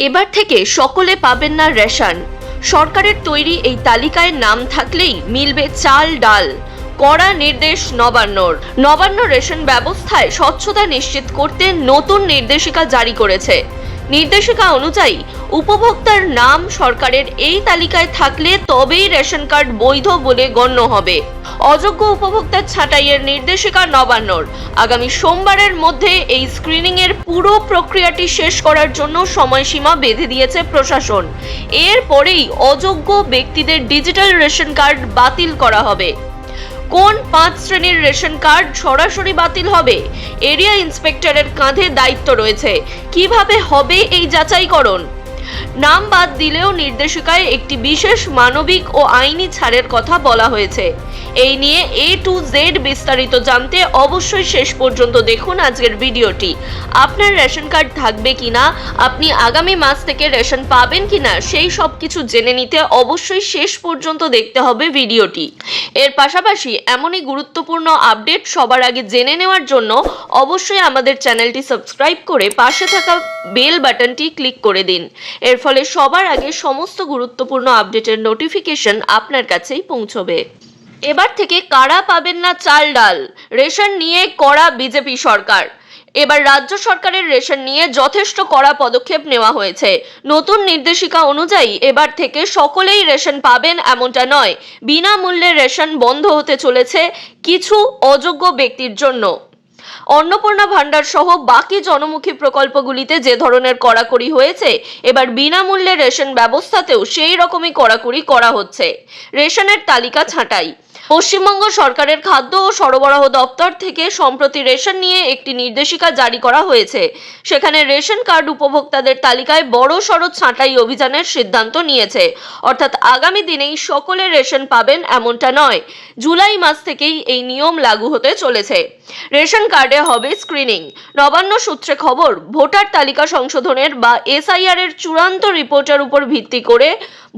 এবার থেকে সকলে পাবেন না রেশন। সরকারের তৈরি এই তালিকায় নাম থাকলেই মিলবে চাল ডাল। কড়া নির্দেশ নবান্ন রেশন ব্যবস্থায় স্বচ্ছতা নিশ্চিত করতে নতুন নির্দেশিকা জারি করেছে। নির্দেশিকা অনুযায়ী উপভোক্তার নাম সরকারের এই তালিকায় থাকলে তবেই রেশন কার্ড বৈধ বলে গণ্য হবে। অযোগ্য উপভোক্তার ছাঁটাইয়ের নির্দেশিকা নবান্নর। আগামী সোমবারের মধ্যে এই স্ক্রিনিং এর পুরো প্রক্রিয়াটি শেষ করার জন্য সময়সীমা বেঁধে দিয়েছে প্রশাসন। এরপরেই অযোগ্য ব্যক্তিদের ডিজিটাল রেশন কার্ড বাতিল করা হবে। কোন 5 শ্রেণীর রেশন কার্ড সরাসরি বাতিল হবে? এরিয়া ইন্সপেক্টরের কাঁধে দায়িত্ব রয়েছে। কিভাবে হবে এই যাচাইকরণ? নাম বাদ দিলেও নির্দেশিকায় একটি বিশেষ মানবিক ও আইনি ছাড়ের কথা বলা হয়েছে। এই নিয়ে A to Z বিস্তারিত জানতে অবশ্যই শেষ পর্যন্ত দেখুন আজকের ভিডিওটি। আপনার রেশন কার্ড থাকবে কিনা, আপনি আগামী মাস থেকে রেশন পাবেন কিনা, সেই সব কিছু জেনে নিতে অবশ্যই শেষ পর্যন্ত দেখতে হবে ভিডিওটি। এর পাশাপাশি এমনই গুরুত্বপূর্ণ আপডেট সবার আগে জেনে নেওয়ার জন্য অবশ্যই আমাদের চ্যানেলটি সাবস্ক্রাইব করে পাশে থাকা বেল বাটনটি ক্লিক করে দিন। এর ফলে সবার আগে সমস্ত গুরুত্বপূর্ণ আপডেটের নোটিফিকেশন আপনার কাছেই পৌঁছবে। এবার থেকে কারা পাবেন না চাল ডাল? রেশন নিয়ে কড়া বিজেপি সরকার। এবার রাজ্য সরকারের রেশন নিয়ে যথেষ্ট কড়া পদক্ষেপ নেওয়া হয়েছে। নতুন নির্দেশিকা অনুযায়ী এবার থেকে সকলেই রেশন পাবেন এমনটা নয়। বিনামূল্যে রেশন বন্ধ হতে চলেছে কিছু অযোগ্য ব্যক্তির জন্য। অন্নপূর্ণা ভান্ডার সহ বাকি জনমুখী প্রকল্পগুলিতে যে ধরনের কড়াকড়ি হয়েছে, এবার বিনামূল্যে রেশন ব্যবস্থাতেও সেই রকমই কড়াকড়ি করা হচ্ছে। রেশনের তালিকা ছাঁটাই। পশ্চিমবঙ্গ সরকারের খাদ্য ও সরবরাহ দপ্তর থেকে সম্প্রতি রেশন নিয়ে একটি নির্দেশিকা জারি করা হয়েছে। সেখানে রেশন কার্ড উপভোক্তাদের তালিকায় বড়সড় ছাঁটাই অভিযানের সিদ্ধান্ত নিয়েছে। অর্থাৎ আগামী দিনেই সকলে রেশন পাবেন এমনটা নয়। জুলাই মাস থেকেই এই নিয়ম লাগু হতে চলেছে। রেশন কার্ডে হবে স্ক্রিনিং। নবান্ন সূত্রে খবর, ভোটার তালিকা সংশোধনের বা SIR এর চূড়ান্ত রিপোর্টের উপর ভিত্তি করে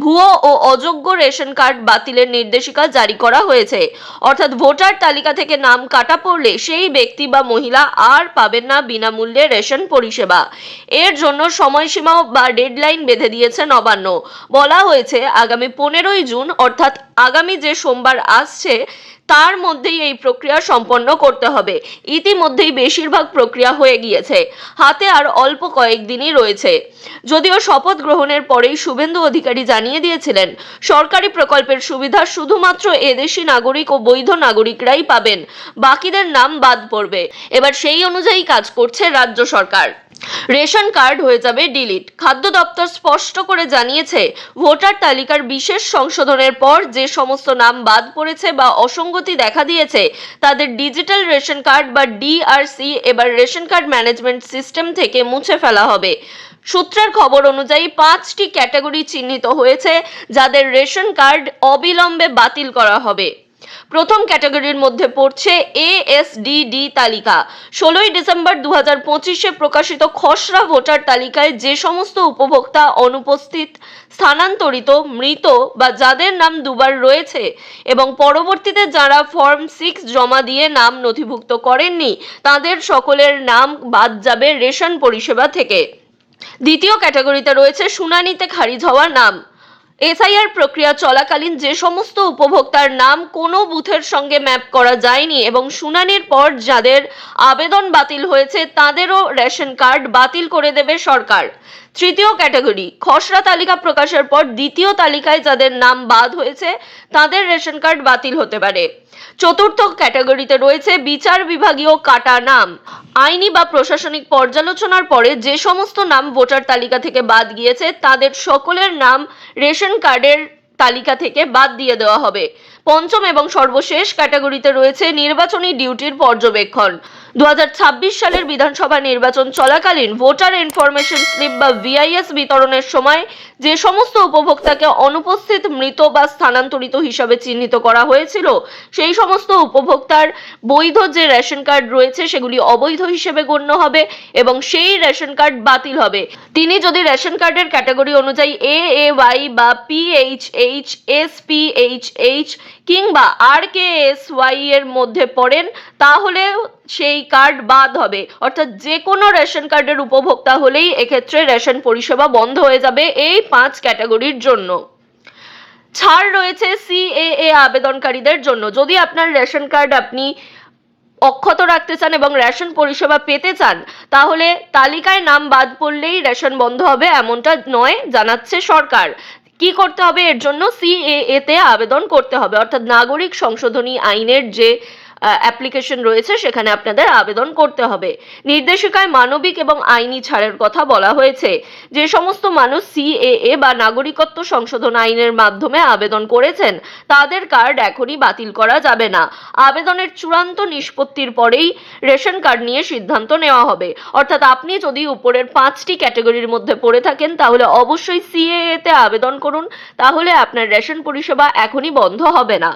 ভুয়ো ও অযোগ্য রেশন কার্ড বাতিলের নির্দেশিকা জারি করা হয়েছে। অর্থাৎ ভোটার তালিকা থেকে নাম কাটা পড়লে সেই ব্যক্তি বা মহিলা আর পাবেন না বিনামূল্যে রেশন পরিষেবা। এর জন্য সময়সীমা বা ডেডলাইন বেঁধে দিয়েছে নবান্ন। বলা হয়েছে আগামী 15ই জুন অর্থাৎ আগামী যে সোমবার আসছে তার মধ্যেই এই প্রক্রিয়া সম্পন্ন করতে হবে। ইতিমধ্যেই বেশিরভাগ প্রক্রিয়া হয়ে গিয়েছে, হাতে আর অল্প কয়েকদিনই রয়েছে। যদিও শপথ গ্রহণের পরেই শুভেন্দু অধিকারী জানিয়ে দিয়েছিলেন সরকারি প্রকল্পের সুবিধা শুধুমাত্র এদেশি নাগরিক ও বৈধ নাগরিকরাই পাবেন, বাকিদের নাম বাদ পড়বে। এবার সেই অনুযায়ী কাজ করছে রাজ্য সরকার। রেশন কার্ড হয়ে যাবে ডিলিট। খাদ্য দপ্তর স্পষ্ট করে জানিয়েছে ভোটার তালিকার বিশেষ সংশোধনের পর যে সমস্ত নাম বাদ পড়েছে বা অসঙ্গতি দেখা দিয়েছে তাদের ডিজিটাল রেশন কার্ড বা DRC এবার রেশন কার্ড ম্যানেজমেন্ট সিস্টেম থেকে মুছে ফেলা হবে। সূত্রের খবর অনুযায়ী 5টি ক্যাটাগরি চিহ্নিত হয়েছে যাদের রেশন কার্ড অবিলম্বে বাতিল করা হবে। প্রথম ক্যাটাগরির মধ্যে পড়ছে ASDD তালিকা। 16ই ডিসেম্বর 2025-এ প্রকাশিত খসড়া ভোটার তালিকায় যে সমস্ত উপভোক্তা অনুপস্থিত, স্থানান্তরিত, মৃত বা যাদের নাম দুবার রয়েছে এবং পরবর্তীতে যারা ফর্ম 6 জমা দিয়ে নাম নথিভুক্ত করেননি তাদের সকলের নাম বাদ যাবে রেশন পরিষেবা থেকে। দ্বিতীয় ক্যাটাগরিতে রয়েছে শুনানিতে খারিজ হওয়া নাম। SIR প্রক্রিয়া চলাকালীন যে সমস্ত উপভোক্তার নাম কোনো বুথের সঙ্গে ম্যাপ করা যায়নি এবং শুনানির পর যাদের আবেদন বাতিল হয়েছে তাদেরও রেশন কার্ড বাতিল করে দেবে সরকার। তৃতীয় ক্যাটাগরি, খসড়া তালিকা প্রকাশের পর দ্বিতীয় তালিকায় যাদের নাম বাদ হয়েছে তাদের রেশন কার্ড বাতিল হতে পারে। চতুর্থ ক্যাটাগরিতে রয়েছে বিচার বিভাগীয় কাটা নাম। আইনি বা প্রশাসনিক পর্যালোচনার পরে যে সমস্ত নাম ভোটার তালিকা থেকে বাদ গিয়েছে তাদের সকলের নাম রেশন কার্ডের তালিকা থেকে বাদ দিয়ে দেওয়া হবে। পঞ্চম এবং সর্বশেষ ক্যাটাগরিতে রয়েছে নির্বাচনী ডিউটির পর্যবেক্ষণ। 2026 সালের বিধানসভা নির্বাচন চলাকালীন ভোটার ইনফরমেশন স্লিপ বা VIS বিতরণের সময় যে সমস্ত উপভোক্তাকে অনুপস্থিত, মৃত বা স্থানান্তরিত হিসাবে চিহ্নিত করা হয়েছিল সেই সমস্ত উপভোক্তার বৈধ যে রেশন কার্ড রয়েছে সেগুলি অবৈধ হিসেবে গণ্য হবে এবং সেই রেশন কার্ড বাতিল হবে। তিনি যদি রেশন কার্ডের ক্যাটাগরি অনুযায়ী AAY বা PHH, SPHH কিংবা RKSY এর মধ্যে পড়েন, তাহলে সেই কার্ড বাদ হবে। অর্থাৎ যে কোনো রেশন কার্ডের উপভোক্তা হলেই এক্ষেত্রে রেশন পরিষেবা বন্ধ হয়ে যাবে এই 5 ক্যাটাগরির জন্য। ছাড় রয়েছে CAA আবেদনকারীদের জন্য। যদি আপনার রেশন কার্ড আপনি অক্ষত রাখতে চান এবং রেশন পরিষেবা পেতে চান, তাহলে তালিকায় নাম বাদ পড়লেই রেশন বন্ধ হবে এমনটা নয়, জানাচ্ছে সরকার। কি করতে হবে এর জন্য? CAA তে আবেদন করতে হবে, অর্থাৎ নাগরিক সংশোধনী আইনের যে অ্যাপ্লিকেশন রয়েছে সেখানে আপনাদের আবেদন করতে হবে। নির্দেশিকায় মানবিক এবং আইনি ছাড়ের কথা বলা হয়েছে। যে সমস্ত মানুষ CAA বা নাগরিকত্ব সংশোধন আইনের মাধ্যমে আবেদন করেছেন তাদের কার্ড এখনই বাতিল করা যাবে না। আবেদনের চূড়ান্ত নিষ্পত্তির পরেই রেশন কার্ড নিয়ে সিদ্ধান্ত নেওয়া হবে। অর্থাৎ আপনি যদি উপরের 5টি ক্যাটাগরির মধ্যে পড়ে থাকেন তাহলে অবশ্যই CAA তে আবেদন করুন, তাহলে আপনার রেশন পরিষেবা এখনই বন্ধ হবে না।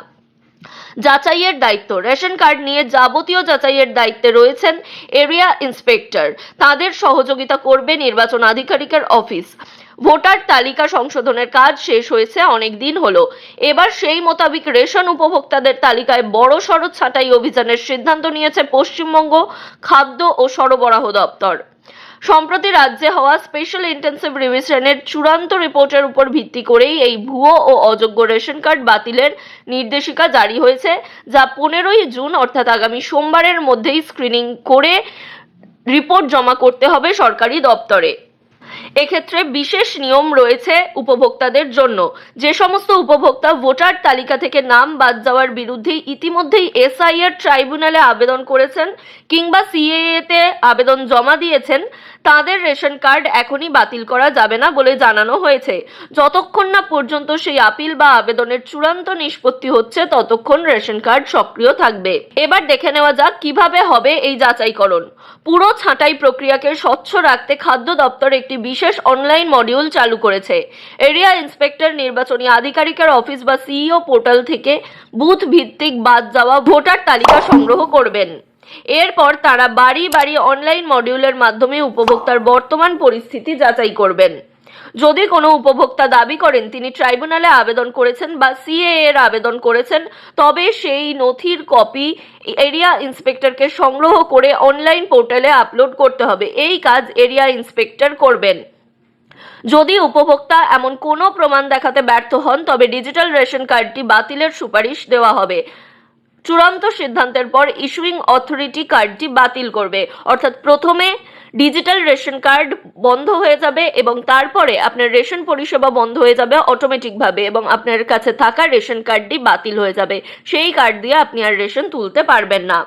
যাচাইয়ের দায়িত্ব। রেশন কার্ড নিয়ে যাবতীয় যাচাইয়ের দায়িত্বে রয়েছেন এরিয়া ইন্সপেক্টর। তাদের সহযোগিতা করবে নির্বাচন আধিকারিকের অফিস। ভোটার তালিকা সংশোধনের কাজ শেষ হয়েছে অনেক দিন হলো। এবার সেই মোতাবেক রেশন উপভোক্তাদের তালিকায় বড়সড় ছাঁটাই অভিযানের সিদ্ধান্ত নিয়েছে পশ্চিমবঙ্গ খাদ্য ও সরবরাহ দপ্তর। সম্প্রতি রাজ্যে হওয়া স্পেশাল ইন্টেন্সিভ রিভিশনের চূড়ান্ত রিপোর্টের উপর ভিত্তি করেই এই ভুয়ো ও অযোগ্য রেশন কার্ড বাতিলের নির্দেশিকা জারি হয়েছে, যা 15ই জুন অর্থাৎ আগামী সোমবারের মধ্যেই স্ক্রিনিং করে রিপোর্ট জমা করতে হবে সরকারি দপ্তরে। এক্ষেত্রে বিশেষ নিয়ম রয়েছে উপভোক্তাদের জন্য। যে সমস্ত উপভোক্তা ভোটার তালিকা থেকে নাম বাদ যাওয়ার বিরুদ্ধে ইতিমধ্যেই SIR ট্রাইব্যুনালে আবেদন করেছেন কিংবা CAA তে আবেদন জমা দিয়েছেন, তাদের রেশন কার্ড এখনই বাতিল করা যাবে না বলে জানানো হয়েছে। যতক্ষণ না পর্যন্ত সেই আপিল বা আবেদনের চূড়ান্ত নিষ্পত্তি হচ্ছে ততক্ষণ রেশন কার্ড সক্রিয় থাকবে। এবার দেখে নেওয়া যাক কিভাবে হবে এই যাচাইকরণ। পুরো ছাঁটাই প্রক্রিয়াকে স্বচ্ছ রাখতে খাদ্য দপ্তর একটি বিশেষ অনলাইন মডিউল চালু করেছে। এরিয়া ইন্সপেক্টর নির্বাচনী আধিকারিকের অফিস বা CEO পোর্টাল থেকে বুথ ভিত্তিক বাদ যাওয়া ভোটার তালিকা সংগ্রহ করবেন। এরপর তারা বাড়ি বাড়ি অনলাইন মডিউলের মাধ্যমে উপভোক্তার বর্তমান পরিস্থিতি যাচাই করবেন। যদি কোনো উপভোক্তা দাবি করেন তিনি ট্রাইব্যুনালে আবেদন করেছেন বা CAA এর আবেদন করেছেন, তবে সেই নথির কপি এরিয়া ইন্সপেক্টরকে সংগ্রহ করে অনলাইন পোর্টালে আপলোড করতে হবে। এই কাজ এরিয়া ইন্সপেক্টর করবেন। যদি উপভোক্তা এমন কোনো প্রমাণ দেখাতে ব্যর্থ হন তবে ডিজিটাল রেশন কার্ডটি বাতিলের সুপারিশ দেওয়া হবে। চূড়ান্ত সিদ্ধান্তের পর ইস্যুইং অথরিটি কার্ডটি বাতিল করবে। অর্থাৎ প্রথমে ডিজিটাল রেশন কার্ড বন্ধ হয়ে যাবে এবং তারপরে আপনার রেশন পরিষেবা বন্ধ হয়ে যাবে অটোমেটিকভাবে এবং আপনার কাছে থাকা রেশন কার্ডটি বাতিল হয়ে যাবে। সেই কার্ড দিয়ে আপনি আর রেশন তুলতে পারবেন না।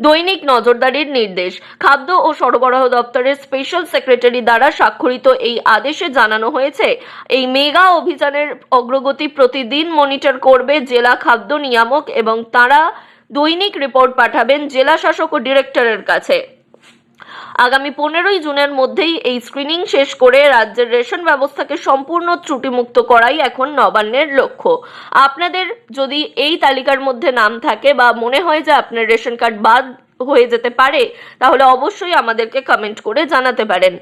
দৈনিক নজরদারির নির্দেশ। খাদ্য ও সরবরাহ দপ্তরের স্পেশাল সেক্রেটারি দ্বারা স্বাক্ষরিত এই আদেশে জানানো হয়েছে, এই মেগা অভিযানের অগ্রগতি প্রতিদিন মনিটর করবে জেলা খাদ্য নিয়ামক এবং তারা দৈনিক রিপোর্ট পাঠাবেন জেলা শাসক ও ডিরেক্টরের কাছে। আগামী 15ই জুনের মধ্যেই এই স্ক্রিনিং শেষ করে রাজ্যের রেশন ব্যবস্থাকে সম্পূর্ণ ত্রুটিমুক্ত করাই এখন নবান্নের লক্ষ্য। আপনাদের যদি এই তালিকার মধ্যে নাম থাকে বা মনে হয় যে আপনার রেশন কার্ড বাদ হয়ে যেতে পারে, তাহলে অবশ্যই আমাদেরকে কমেন্ট করে জানাতে পারেন।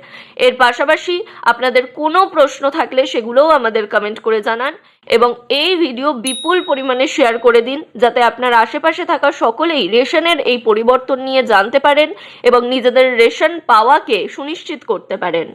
এর পাশাপাশি আপনাদের কোনো প্রশ্ন থাকলে সেগুলোও আমাদের কমেন্ট করে জানান এবং এই ভিডিও বিপুল পরিমাণে শেয়ার করে দিন, যাতে আপনার আশেপাশে থাকা সকলেই রেশনের এই পরিবর্তন নিয়ে জানতে পারেন এবং নিজেদের রেশন পাওয়াকে সুনিশ্চিত করতে পারেন।